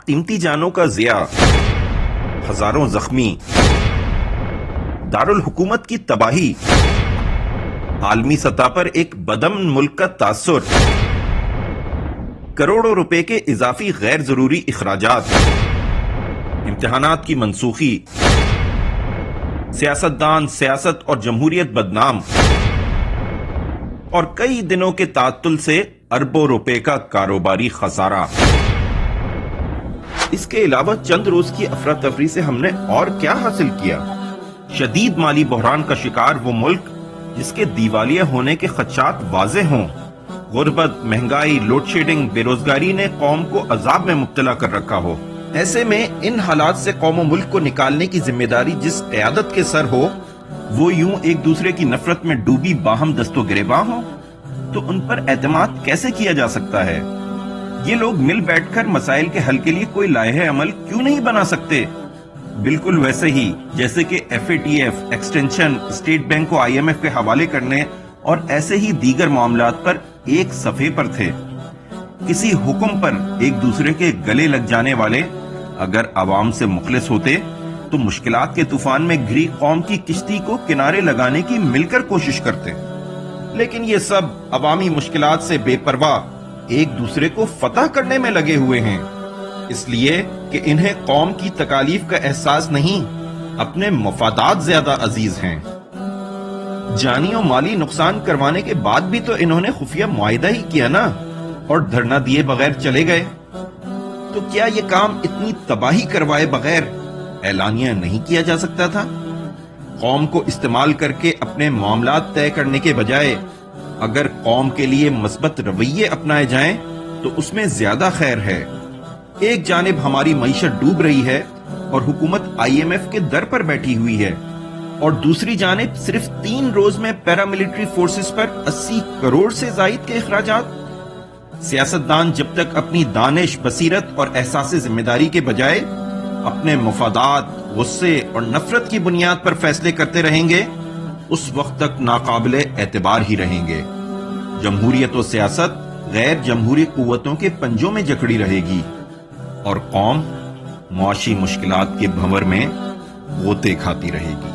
कीमती जानों का ज़िया, हजारों जख्मी, दारुल हुकूमत की तबाही, आलमी सतह पर एक बदअमन मुल्क का तासुर, करोड़ों रुपए के इजाफी गैर जरूरी इखराजात, इम्तिहानात की मनसूखी, सियासतदान, सियासत और जमहूरियत बदनाम, और कई दिनों के तातुल से अरबों रुपए का कारोबारी खसारा। इसके अलावा चंद रोज की अफरा तफरी से हमने और क्या हासिल किया? शदीद माली बहरान का शिकार वो मुल्क जिसके दिवालिया होने के खदशात वाज़े हों। गुर्बत, महंगाई, लोड शेडिंग, बेरोजगारी ने कौम को अजाब में मुब्तला कर रखा हो। ऐसे में इन हालात से कौम और मुल्क को निकालने की जिम्मेदारी जिस क़यादत के सर हो, वो यूं एक दूसरे की नफरत में डूबी बाहम दस्तो गिरेबां हो, तो उन पर एतमाद कैसे किया जा सकता है? ये लोग मिल बैठकर मसाइल के हल के लिए कोई लाहे अमल क्यों नहीं बना सकते? बिल्कुल वैसे ही जैसे कि FATF, एक्सटेंशन, स्टेट बैंक को IMF के हवाले करने और ऐसे ही दीगर मामलात पर एक सफ़े पर थे। किसी हुक्म पर एक दूसरे के गले लग जाने वाले अगर आवाम से मुखलिस होते तो मुश्किलात के तूफान में घिरी कौम की किश्ती को किनारे लगाने की मिलकर कोशिश करते। लेकिन ये सब अवामी मुश्किलात से बेपरवाह एक दूसरे को फतह करने में लगे हुए हैं, इसलिए कि इन्हें कौम की तकालीफ का एहसास नहीं, अपने मफादात ज्यादा अजीज हैं। जानी और माली नुकसान करवाने के बाद भी तो इन्होंने खुफिया मुआहिदा ही किया ना, और धरना दिए बगैर चले गए। तो क्या ये काम इतनी तबाही करवाए बगैर ऐलानिया नहीं किया जा सकता था? कौम को इस्तेमाल करके अपने मामलात तय करने के बजाय अगर कौम के लिए मस्बत रवैये अपनाए जाएं तो उसमें ज्यादा खैर है। एक जानिब हमारी मईशत डूब रही है और हुकूमत IMF के दर पर बैठी हुई है, और दूसरी जानिब सिर्फ 3 रोज में पैरामिलिट्री फोर्सेस पर 80 करोड़ से जायद के अखराजात। सियासतदान जब तक अपनी दानिश, बसीरत और एहसास जिम्मेदारी के बजाय अपने मफादात, गुस्से और नफरत की बुनियाद पर फैसले करते रहेंगे, उस वक्त तक नाकाबिले एतबार ही रहेंगे। जमहूरियत और सियासत गैर जमहूरी कुव्वतों के पंजों में जकड़ी रहेगी और कौम मुआशी मुश्किलात के भंवर में गोते खाती रहेगी।